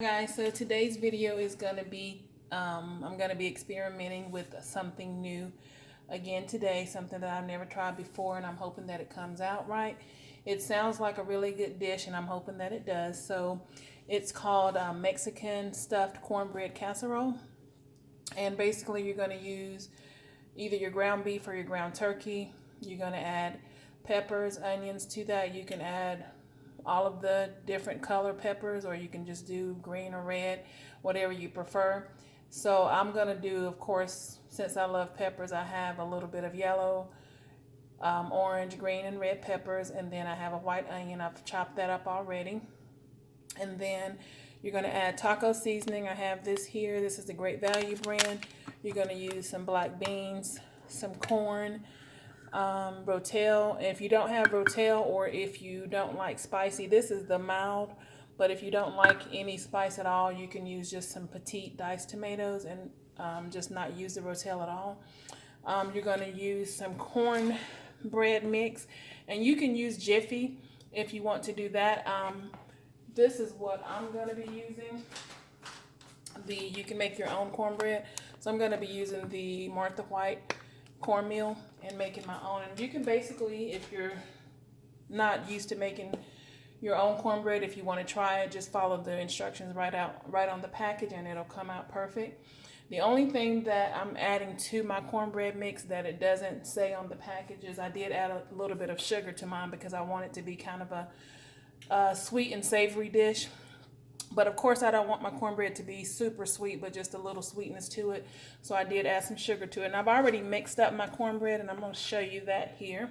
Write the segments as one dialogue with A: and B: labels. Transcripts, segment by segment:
A: Guys, so today's video is going to be I'm going to be experimenting with something new again today, something that I've never tried before, and I'm hoping that it comes out right. It sounds like a really good dish, and I'm hoping that it does. So it's called Mexican stuffed cornbread casserole, and basically you're going to use either your ground beef or your ground turkey. You're going to add peppers, onions to that. You can add all of the different color peppers, or you can just do green or red, whatever you prefer. So I'm gonna do, of course, since I love peppers, I have a little bit of yellow, orange, green, and red peppers, and then I have a white onion. I've chopped that up already. And then you're gonna add taco seasoning. I have this here. This is the Great Value brand. You're gonna use some black beans, some corn, rotel. If you don't have rotel, or if you don't like spicy, this is the mild, but if you don't like any spice at all, you can use just some petite diced tomatoes and just not use the rotel at all. You're going to use some cornbread mix, and you can use Jiffy if you want to do that. This is what I'm going to be using. You can make your own cornbread, so I'm going to be using the Martha White cornmeal and making my own. And you can basically, if you're not used to making your own cornbread, if you want to try it, just follow the instructions right on the package, and it'll come out perfect. The only thing that I'm adding to my cornbread mix that it doesn't say on the package is I did add a little bit of sugar to mine because I want it to be kind of a sweet and savory dish. But of course, I don't want my cornbread to be super sweet, but just a little sweetness to it. So I did add some sugar to it. And I've already mixed up my cornbread, and I'm going to show you that here.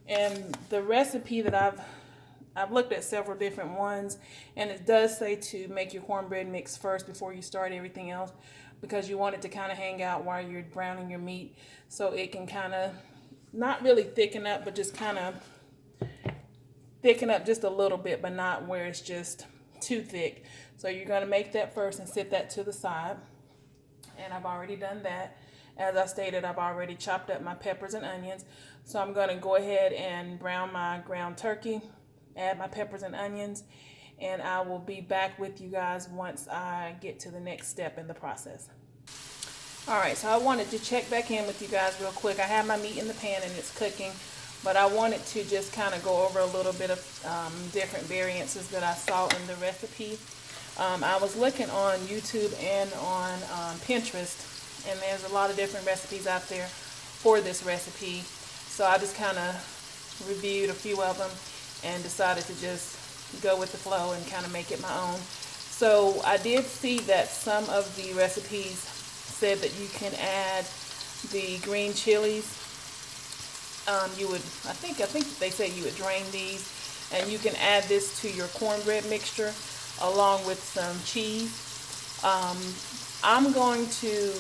A: And the recipe that I've looked at several different ones, and it does say to make your cornbread mix first before you start everything else, because you want it to kind of hang out while you're browning your meat, so it can kind of not really thicken up, but just kind of thicken up just a little bit, but not where it's just too thick. So you're going to make that first and set that to the side, and I've already done that. As I stated, I've already chopped up my peppers and onions, so I'm going to go ahead and brown my ground turkey, add my peppers and onions, and I will be back with you guys once I get to the next step in the process. Alright, so I wanted to check back in with you guys real quick. I have my meat in the pan and it's cooking, but I wanted to just kind of go over a little bit of different variances that I saw in the recipe. I was looking on YouTube and on Pinterest, and there's a lot of different recipes out there for this recipe. So I just kind of reviewed a few of them and decided to just go with the flow and kind of make it my own. So I did see that some of the recipes said that you can add the green chilies. I think they say you would drain these, and you can add this to your cornbread mixture along with some cheese. I'm going to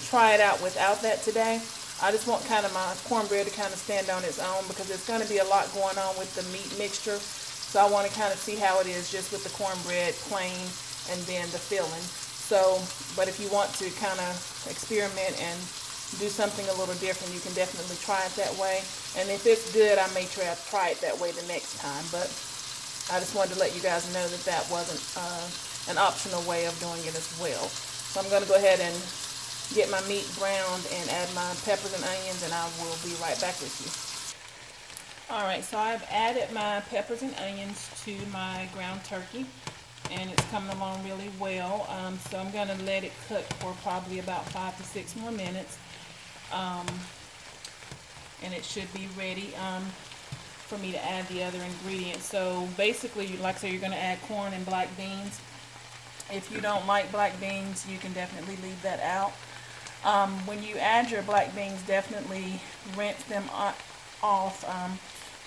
A: try it out without that today. I just want kind of my cornbread to kind of stand on its own, because there's going to be a lot going on with the meat mixture. So I want to kind of see how it is just with the cornbread plain and then the filling. So, but if you want to kind of experiment and do something a little different, you can definitely try it that way. And if it's good, I may try it that way the next time. But I just wanted to let you guys know that that wasn't an optional way of doing it as well. So I'm going to go ahead and get my meat browned and add my peppers and onions, and I will be right back with you. Alright, so I've added my peppers and onions to my ground turkey, and it's coming along really well. So I'm going to let it cook for probably about 5 to 6 more minutes. And it should be ready for me to add the other ingredients. So basically, like I said, you're going to add corn and black beans. If you don't like black beans, you can definitely leave that out. When you add your black beans, definitely rinse them off.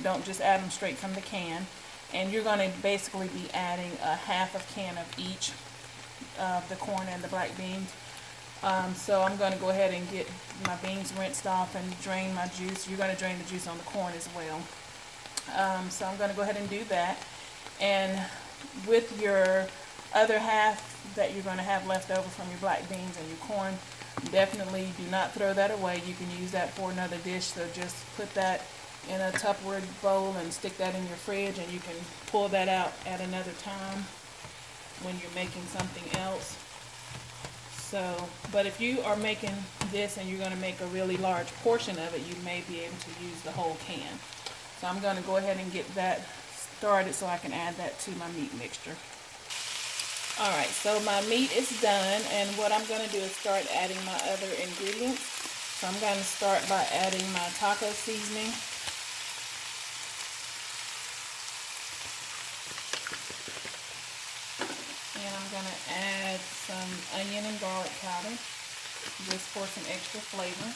A: Don't just add them straight from the can. And you're going to basically be adding a half a can of each of the corn and the black beans. So I'm going to go ahead and get my beans rinsed off and drain my juice. You're going to drain the juice on the corn as well. So I'm going to go ahead and do that. And with your other half that you're going to have left over from your black beans and your corn, definitely do not throw that away. You can use that for another dish. So just put that in a Tupperware bowl and stick that in your fridge, and you can pull that out at another time. when you're making something else. So, but if you are making this and you're going to make a really large portion of it, you may be able to use the whole can. So I'm going to go ahead and get that started so I can add that to my meat mixture. Alright, so my meat is done, and what I'm going to do is start adding my other ingredients. So I'm going to start by adding my taco seasoning. And I'm going to add some onion and garlic powder just for some extra flavor.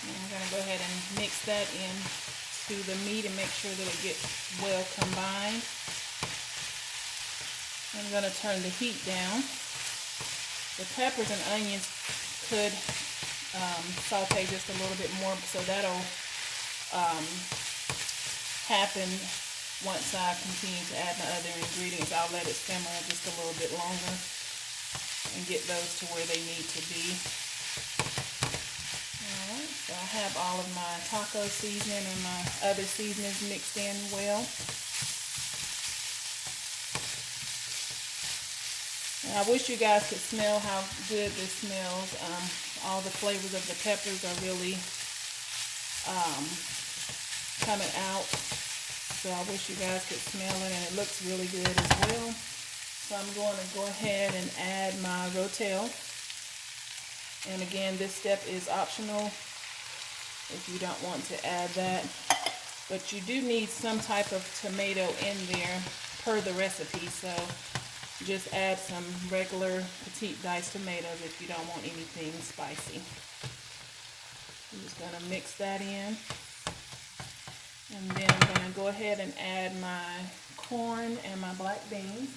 A: And I'm going to go ahead and mix that in to the meat and make sure that it gets well combined. I'm going to turn the heat down. The peppers and onions could saute just a little bit more, so that'll happen once I continue to add my other ingredients. I'll let it simmer just a little bit longer and get those to where they need to be. Alright, so I have all of my taco seasoning and my other seasonings mixed in well. And I wish you guys could smell how good this smells. All the flavors of the peppers are really coming out. So I wish you guys could smell it, and it looks really good as well. So I'm going to go ahead and add my rotel. And again, this step is optional if you don't want to add that. But you do need some type of tomato in there per the recipe. So just add some regular petite diced tomatoes if you don't want anything spicy. I'm just going to mix that in. And then I'm going to go ahead and add my corn and my black beans.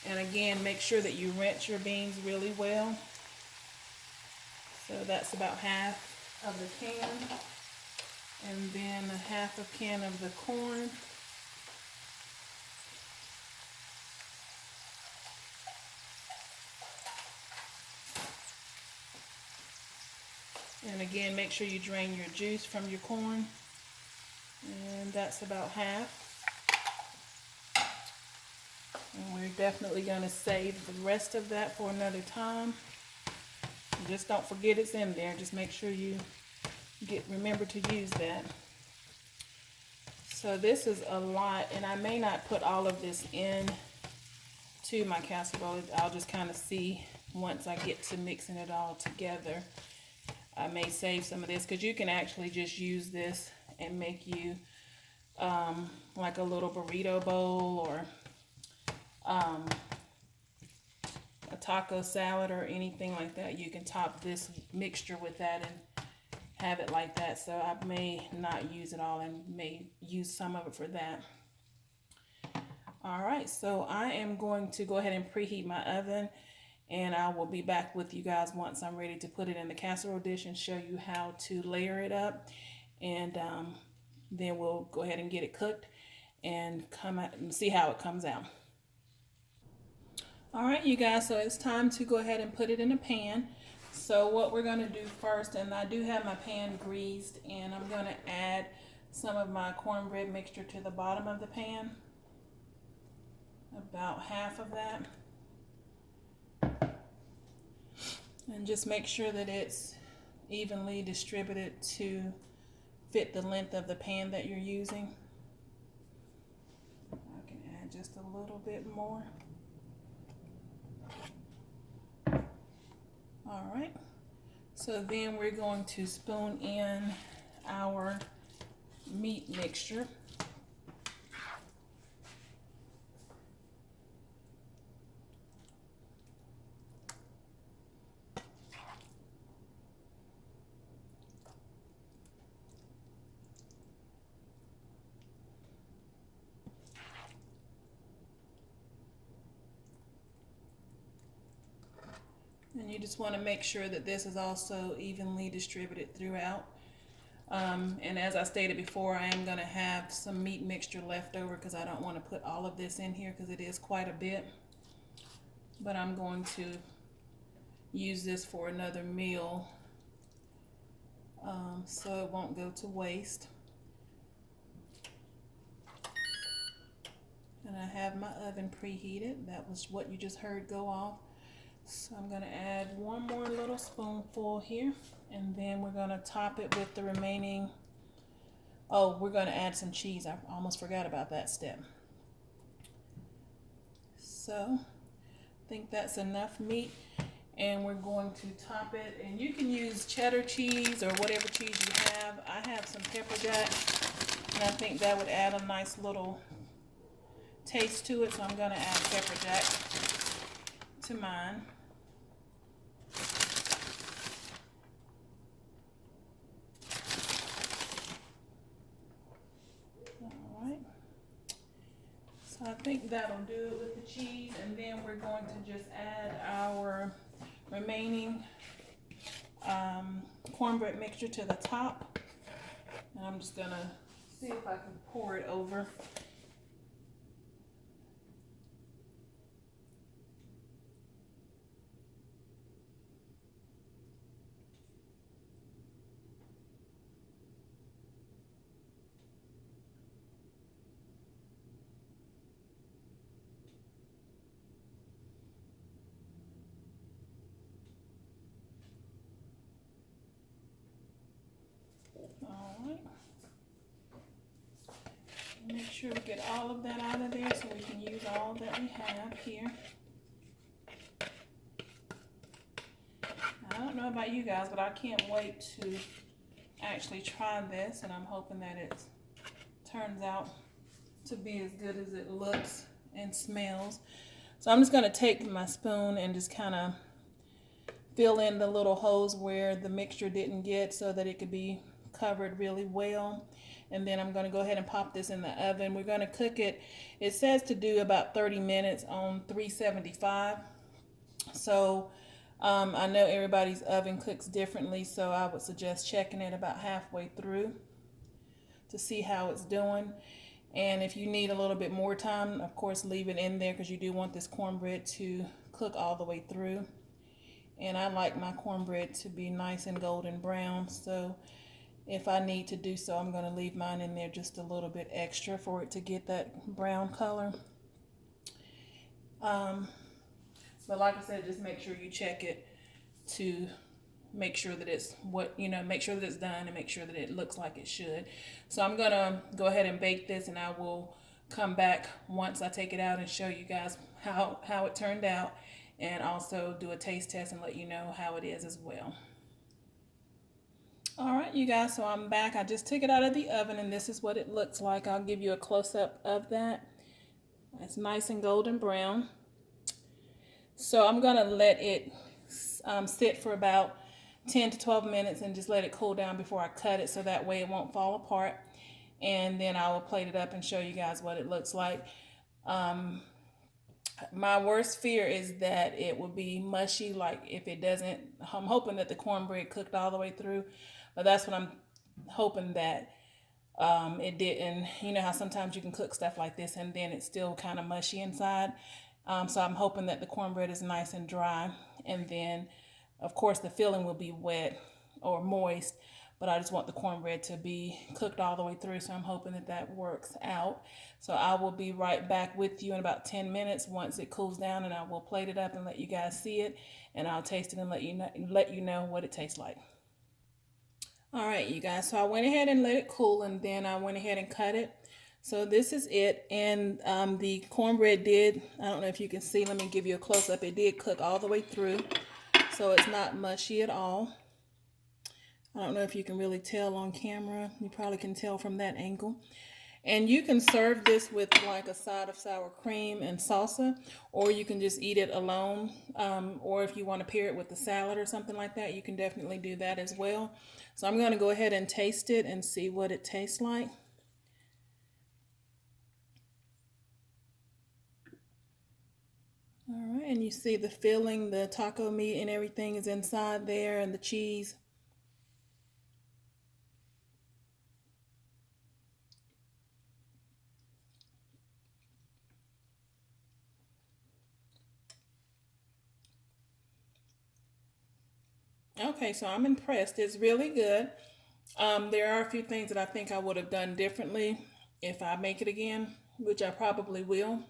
A: And again, make sure that you rinse your beans really well. So that's about half of the can. And then a half a can of the corn. And again, make sure you drain your juice from your corn. And that's about half. And we're definitely going to save the rest of that for another time. And just don't forget it's in there. Just make sure you remember to use that. So this is a lot, and I may not put all of this in to my casserole. I'll just kind of see once I get to mixing it all together. I may save some of this because you can actually just use this and make you like a little burrito bowl or a taco salad or anything like that. You can top this mixture with that and have it like that. So I may not use it all and may use some of it for that. Alright, so I am going to go ahead and preheat my oven, and I will be back with you guys once I'm ready to put it in the casserole dish and show you how to layer it up. And then we'll go ahead and get it cooked and come out and see how it comes out. Alright, you guys, so it's time to go ahead and put it in a pan. So what we're going to do first, and I do have my pan greased, and I'm going to add some of my cornbread mixture to the bottom of the pan. About half of that. And just make sure that it's evenly distributed to fit the length of the pan that you're using. I can add just a little bit more. Alright, so then we're going to spoon in our meat mixture. And you just want to make sure that this is also evenly distributed throughout. And as I stated before, I am going to have some meat mixture left over because I don't want to put all of this in here because it is quite a bit. But I'm going to use this for another meal so it won't go to waste. And I have my oven preheated. That was what you just heard go off. So I'm going to add one more little spoonful here, and then we're going to top it with the remaining. Oh, we're going to add some cheese. I almost forgot about that step. So I think that's enough meat, and we're going to top it. And you can use cheddar cheese or whatever cheese you have. I have some pepper jack, and I think that would add a nice little taste to it, so I'm going to add pepper jack to mine. Alright, so I think that'll do it with the cheese, and then we're going to just add our remaining cornbread mixture to the top, and I'm just going to see if I can pour it over. Alright. Make sure we get all of that out of there so we can use all that we have here. I don't know about you guys, but I can't wait to actually try this, and I'm hoping that it turns out to be as good as it looks and smells. So I'm just going to take my spoon and just kind of fill in the little holes where the mixture didn't get so that it could be covered really well. And then I'm going to go ahead and pop this in the oven. We're going to cook it. It says to do about 30 minutes on 375. So I know everybody's oven cooks differently, so I would suggest checking it about halfway through to see how it's doing. And if you need a little bit more time, of course, leave it in there, because you do want this cornbread to cook all the way through. And I like my cornbread to be nice and golden brown, so if I need to do so, I'm going to leave mine in there just a little bit extra for it to get that brown color. But like I said, just make sure you check it to make sure that it's make sure that it's done and make sure that it looks like it should. So I'm going to go ahead and bake this, and I will come back once I take it out and show you guys how it turned out, and also do a taste test and let you know how it is as well. Alright, you guys, so I'm back. I just took it out of the oven, and this is what it looks like. I'll give you a close-up of that. It's nice and golden brown. So I'm going to let it sit for about 10 to 12 minutes and just let it cool down before I cut it, so that way it won't fall apart. And then I will plate it up and show you guys what it looks like. My worst fear is that it will be mushy, like if it doesn't. I'm hoping that the cornbread cooked all the way through, but that's what I'm hoping that it didn't. You know how sometimes you can cook stuff like this and then it's still kind of mushy inside. So I'm hoping that the cornbread is nice and dry, and then of course the filling will be wet or moist, but I just want the cornbread to be cooked all the way through, so I'm hoping that that works out. So I will be right back with you in about 10 minutes once it cools down, and I will plate it up and let you guys see it, and I'll taste it and let you know what it tastes like. All right, you guys, so I went ahead and let it cool, and then I went ahead and cut it. So this is it, and the cornbread did, I don't know if you can see, let me give you a close-up. It did cook all the way through, so it's not mushy at all. I don't know if you can really tell on camera. You probably can tell from that angle. And you can serve this with like a side of sour cream and salsa, or you can just eat it alone. Or if you want to pair it with a salad or something like that, you can definitely do that as well. So I'm going to go ahead and taste it and see what it tastes like. All right, and you see the filling, the taco meat and everything is inside there, and the cheese. Okay, so I'm impressed. It's really good. There are a few things that I think I would have done differently if I make it again, which I probably will.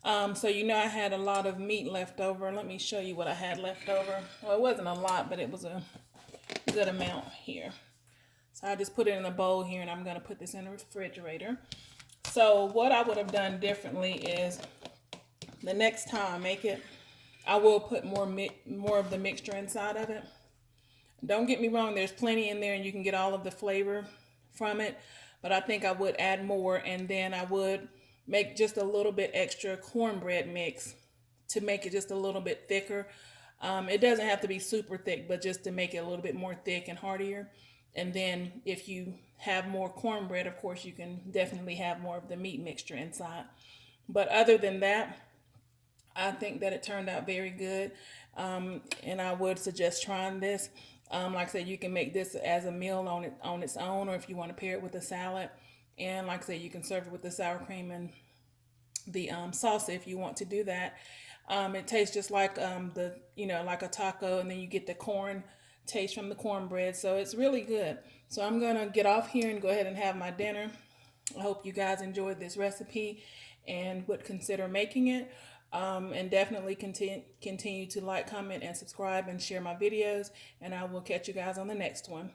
A: So you know I had a lot of meat left over. Let me show you what I had left over. Well, it wasn't a lot, but it was a good amount here. So I just put it in a bowl here, and I'm going to put this in the refrigerator. So what I would have done differently is the next time I make it, I will put more of the mixture inside of it. Don't get me wrong, there's plenty in there and you can get all of the flavor from it, but I think I would add more, and then I would make just a little bit extra cornbread mix to make it just a little bit thicker. It doesn't have to be super thick, but just to make it a little bit more thick and heartier. And then if you have more cornbread, of course, you can definitely have more of the meat mixture inside. But other than that, I think that it turned out very good, and I would suggest trying this. Like I said, you can make this as a meal on its own, or if you want to pair it with a salad. And like I said, you can serve it with the sour cream and the salsa if you want to do that. It tastes just like like a taco, and then you get the corn taste from the cornbread. So it's really good. So I'm gonna get off here and go ahead and have my dinner. I hope you guys enjoyed this recipe and would consider making it. And definitely continue to like, comment, and subscribe and share my videos. And I will catch you guys on the next one.